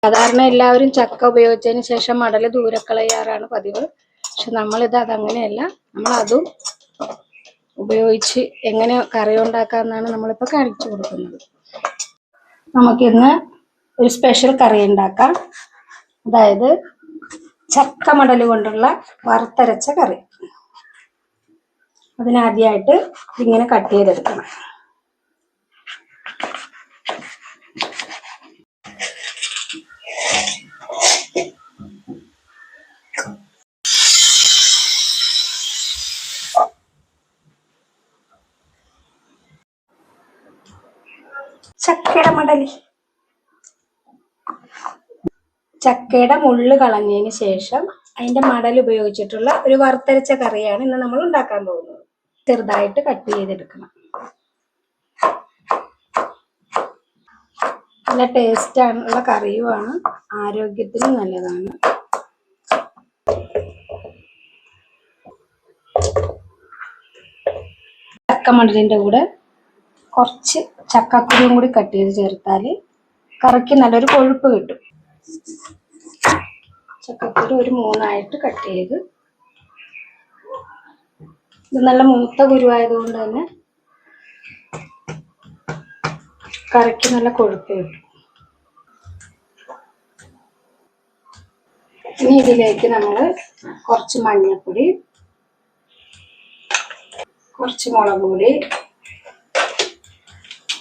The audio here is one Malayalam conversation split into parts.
സാധാരണ എല്ലാവരും ചക്ക ഉപയോഗിച്ചതിന് ശേഷം മടൽ ദൂരെ കളയാറാണ് പതിവ്. പക്ഷെ നമ്മളിത് അതങ്ങനെയല്ല, നമ്മളതും ഉപയോഗിച്ച് എങ്ങനെ കറി ഉണ്ടാക്കാമെന്നാണ് നമ്മളിപ്പോൾ കാണിച്ചു കൊടുക്കുന്നത്. നമുക്കിന്ന് ഒരു സ്പെഷ്യൽ കറി ഉണ്ടാക്കാം. അതായത് ചക്ക മടൽ കൊണ്ടുള്ള വറുത്തരച്ച കറി. അതിനാദ്യമായിട്ട് ഇങ്ങനെ കട്ട് ചെയ്തെടുക്കണം. ചക്കയുടെ മടൽ, ചക്കയുടെ മുള്ള് കളഞ്ഞതിന് ശേഷം അതിന്റെ മടൽ ഉപയോഗിച്ചിട്ടുള്ള ഒരു വറുത്തരച്ച കറിയാണ് ഇന്ന് നമ്മൾ ഉണ്ടാക്കാൻ പോകുന്നത്. ചെറുതായിട്ട് കട്ട് ചെയ്തെടുക്കണം. നല്ല ടേസ്റ്റ് ആണുള്ള കറിയുമാണ്, ആരോഗ്യത്തിനും നല്ലതാണ്. ചക്ക മടലിന്റെ കൂടെ കുറച്ച് ചക്കക്കുരുവും കൂടി കട്ട് ചെയ്ത് ചേർത്താൽ കറിക്ക് നല്ലൊരു കൊഴുപ്പ് കിട്ടും. ചക്കക്കുരു ഒരു 3 കട്ട് ചെയ്ത്, ഇത് നല്ല മൂത്ത കുരുവായതുകൊണ്ട് തന്നെ കറിക്ക് നല്ല കൊഴുപ്പ് കിട്ടും. ഇനി ഇതിലേക്ക് നമ്മൾ കുറച്ച് മഞ്ഞൾപ്പൊടി, കുറച്ച് മുളക് പൊടി,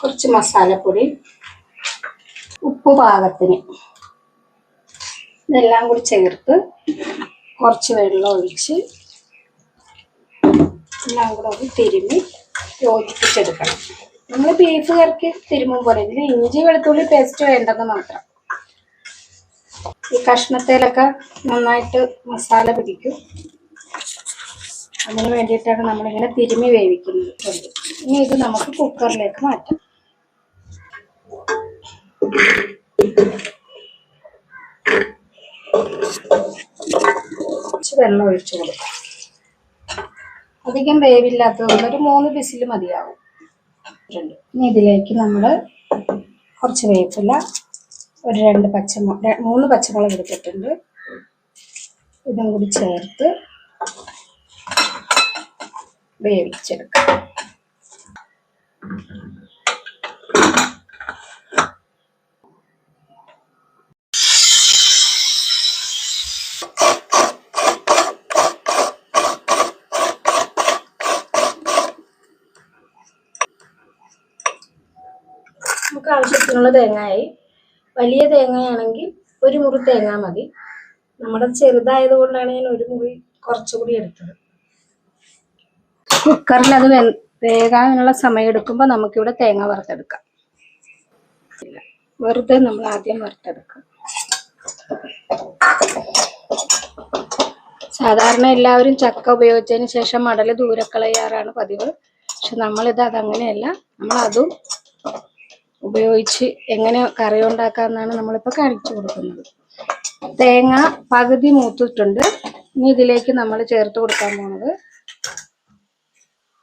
കുറച്ച് മസാലപ്പൊടി, ഉപ്പ് പാകത്തിന്, ഇതെല്ലാം കൂടി ചേർത്ത് കുറച്ച് വെള്ളം ഒഴിച്ച് എല്ലാം കൂടെ ഒന്ന് തിരുമ്മി യോജിപ്പിച്ചെടുക്കണം. നമ്മൾ ബീഫ് കറിക്ക് തിരുമ്മും പോലെ. ഇതിൽ ഇഞ്ചി വെളുത്തുള്ളി പേസ്റ്റ് വേണ്ടെന്ന് മാത്രം. ഈ കഷ്ണത്തേലൊക്കെ നന്നായിട്ട് മസാല പിടിക്കും. അതിന് വേണ്ടിയിട്ടാണ് നമ്മളിങ്ങനെ തിരുമ്മി വേവിക്കുന്നത്. ഇനി ഇത് നമുക്ക് കുക്കറിലേക്ക് മാറ്റാം. കുറച്ച് വെള്ളം ഒഴിച്ചു കൊടുക്കാം. അധികം വേവില്ലാത്തതുകൊണ്ട് ഒരു 3 വിസിൽ മതിയാവും. ഇനി ഇതിലേക്ക് നമ്മൾ കുറച്ച് വേപ്പില, ഒരു 3 പച്ചമുളക് എടുത്തിട്ടുണ്ട്, ഇതും കൂടി ചേർത്ത് വേവിച്ചെടുക്കാം. നമുക്ക് ആവശ്യത്തിനുള്ള തേങ്ങയായി. വലിയ തേങ്ങയാണെങ്കിൽ 1 മുറി തേങ്ങ മതി. നമ്മുടെ ചെറുതായത് കൊണ്ടാണ് ഞാൻ 1 മുറി കുറച്ചുകൂടി എടുത്തത്. കുക്കറിൽ അത് വേകാനുള്ള സമയം എടുക്കുമ്പോൾ നമുക്കിവിടെ തേങ്ങ വറുത്തെടുക്കാം. വെറുതെ നമ്മൾ ആദ്യം വറുത്തെടുക്കാം. സാധാരണ എല്ലാവരും ചക്ക ഉപയോഗിച്ചതിന് ശേഷം മടൽ ദൂരെ കളയാറാണ് പതിവ്. പക്ഷെ നമ്മളിത് അതങ്ങനെയല്ല, നമ്മളതും ഉപയോഗിച്ച് എങ്ങനെ കറി ഉണ്ടാക്കാമെന്നാണ് നമ്മളിപ്പോൾ കാണിച്ചു കൊടുക്കുന്നത്. തേങ്ങ പകുതി മൂത്തിട്ടുണ്ട്. ഇനി ഇതിലേക്ക് നമ്മൾ ചേർത്ത് കൊടുക്കാൻ പോകുന്നത്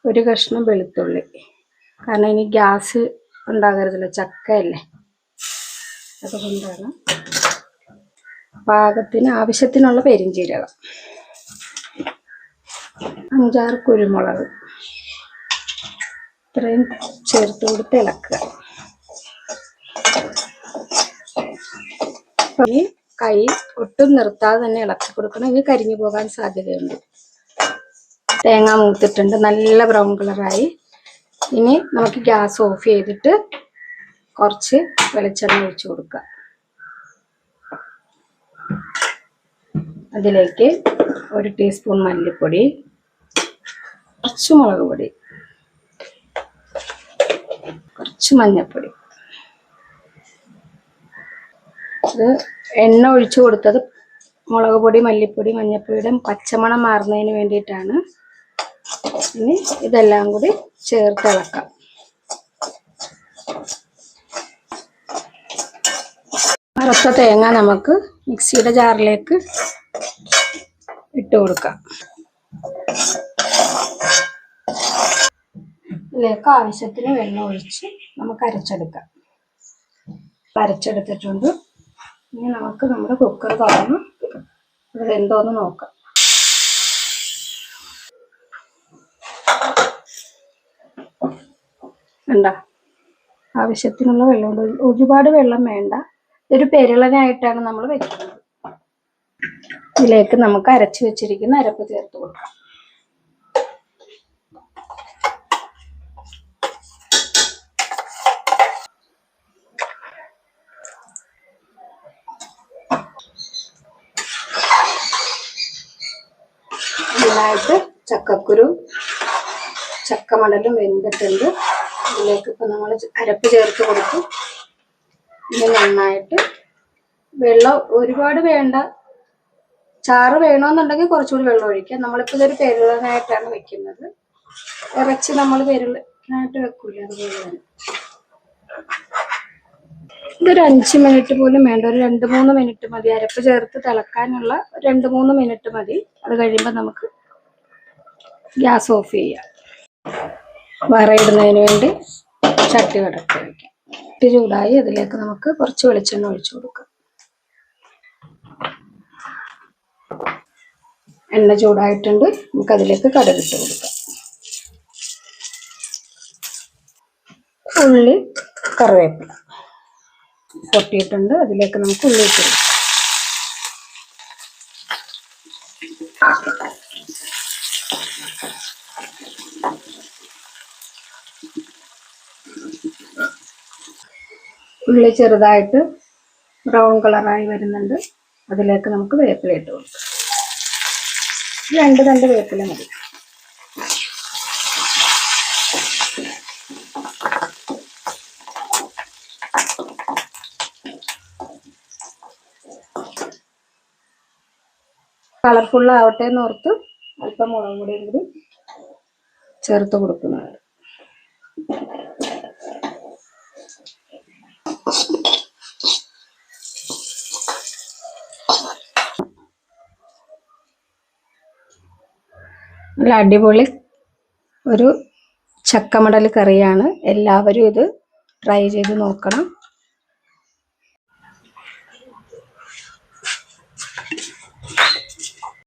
1 കഷ്ണം വെളുത്തുള്ളി. കാരണം ഇനി ഗ്യാസ് ഉണ്ടാകരുതല്ലോ, ചക്കയല്ലേ, അതുകൊണ്ടാണ്. പാകത്തിന് ആവശ്യത്തിനുള്ള പെരിഞ്ചീരകം, 5-6 കുരുമുളക്, ഇത്രയും ചേർത്ത് കൊടുത്ത് ഇളക്കുക. ഇനി കൈ ഒട്ടും നിർത്താതെ തന്നെ ഇളക്കി കൊടുക്കണം, ഇനി കരിഞ്ഞു പോകാൻ സാധ്യതയുണ്ട്. തേങ്ങ മൂത്തിട്ടുണ്ട്, നല്ല ബ്രൗൺ കളറായി. ഇനി നമുക്ക് ഗ്യാസ് ഓഫ് ചെയ്തിട്ട് കുറച്ച് വെളിച്ചെണ്ണ ഒഴിച്ചു കൊടുക്കുക. അതിലേക്ക് 1 ടീസ്പൂൺ മല്ലിപ്പൊടി, കുറച്ച് മുളക് പൊടി, കുറച്ച് മഞ്ഞൾപ്പൊടി. ഇത് എണ്ണ ഒഴിച്ചു കൊടുത്തത് മുളക് പൊടി, മല്ലിപ്പൊടി, മഞ്ഞൾപ്പൊടിയുടെ പച്ചമണം മാറുന്നതിന് വേണ്ടിയിട്ടാണ്. ഇനി ഇതെല്ലാം കൂടി ചേർത്ത് ഇളക്കാം. വറുത്ത തേങ്ങ നമുക്ക് മിക്സിയുടെ ജാറിലേക്ക് ഇട്ട് കൊടുക്കാം. ഇതിലേക്ക് ആവശ്യത്തിന് വെള്ളം ഒഴിച്ച് നമുക്ക് അരച്ചെടുക്കാം. അരച്ചെടുത്തിട്ടുണ്ട്. ഇനി നമുക്ക് നമ്മുടെ കുക്കർ തുറന്ന് അത് എന്തോന്ന് നോക്കാം. വേണ്ട, ആവശ്യത്തിനുള്ള വെള്ളം, ഒരുപാട് വെള്ളം വേണ്ട. ഇതൊരു പെരളനായിട്ടാണ് നമ്മൾ വെക്കുന്നത്. ഇതിലേക്ക് നമുക്ക് അരച്ചു വെച്ചിരിക്കുന്ന അരപ്പ് ചേർത്ത് കൊടുക്കാം. ഇതിനായിട്ട് ചക്കക്കുരു ചക്കമടലും വെന്തിട്ടുണ്ട്. ഇതിലേക്ക് ഇപ്പൊ നമ്മൾ അരപ്പ് ചേർത്ത് കൊടുക്കും. ഇത് നന്നായിട്ട് വെള്ളം ഒരുപാട് വേണ്ട, ചാറ് വേണമെന്നുണ്ടെങ്കിൽ കുറച്ചുകൂടി വെള്ളം ഒഴിക്കാം. നമ്മളിപ്പോൾ ഇതൊരു പെരളനായിട്ടാണ് വെക്കുന്നത്. ഇറച്ചി നമ്മൾ പെരളനായിട്ട് വെക്കൂല, അതുപോലെ തന്നെ. ഇതൊരു 5 മിനിറ്റ് പോലും വേണ്ട, ഒരു 2-3 മിനിറ്റ് മതി. അരപ്പ് ചേർത്ത് തിളക്കാനുള്ള 2-3 മിനിറ്റ് മതി. അത് കഴിയുമ്പോൾ നമുക്ക് ഗ്യാസ് ഓഫ് ചെയ്യാം. വറയിടുന്നതിന് വേണ്ടി ചട്ടി കിടത്തി വയ്ക്കാം. ചട്ടി ചൂടായി അതിലേക്ക് നമുക്ക് കുറച്ച് വെളിച്ചെണ്ണ ഒഴിച്ചു കൊടുക്കാം. എണ്ണ ചൂടായിട്ടുണ്ട്, നമുക്ക് അതിലേക്ക് കടുകിട്ട് കൊടുക്കാം. ഉള്ളി, കറിവേപ്പില പൊട്ടിയിട്ടുണ്ട്, അതിലേക്ക് നമുക്ക് ഉള്ളി ഇട്ട് കൊടുക്കാം. ഉള്ളി ചെറുതായിട്ട് ബ്രൗൺ കളറായി വരുന്നുണ്ട്, അതിലേക്ക് നമുക്ക് വേപ്പില ഇട്ട് കൊടുക്കാം. 2 തണ്ട് വേപ്പില മതി. കളർഫുൾ ആവട്ടെ എന്നോർത്ത് അല്പം മുളക് പൊടിയും കൂടി ചേർത്ത് കൊടുക്കുന്നതാണ്. നല്ല അടിപൊളി ഒരു ചക്കമടൽ കറിയാണ്. എല്ലാവരും ഇത് ട്രൈ ചെയ്ത് നോക്കണം.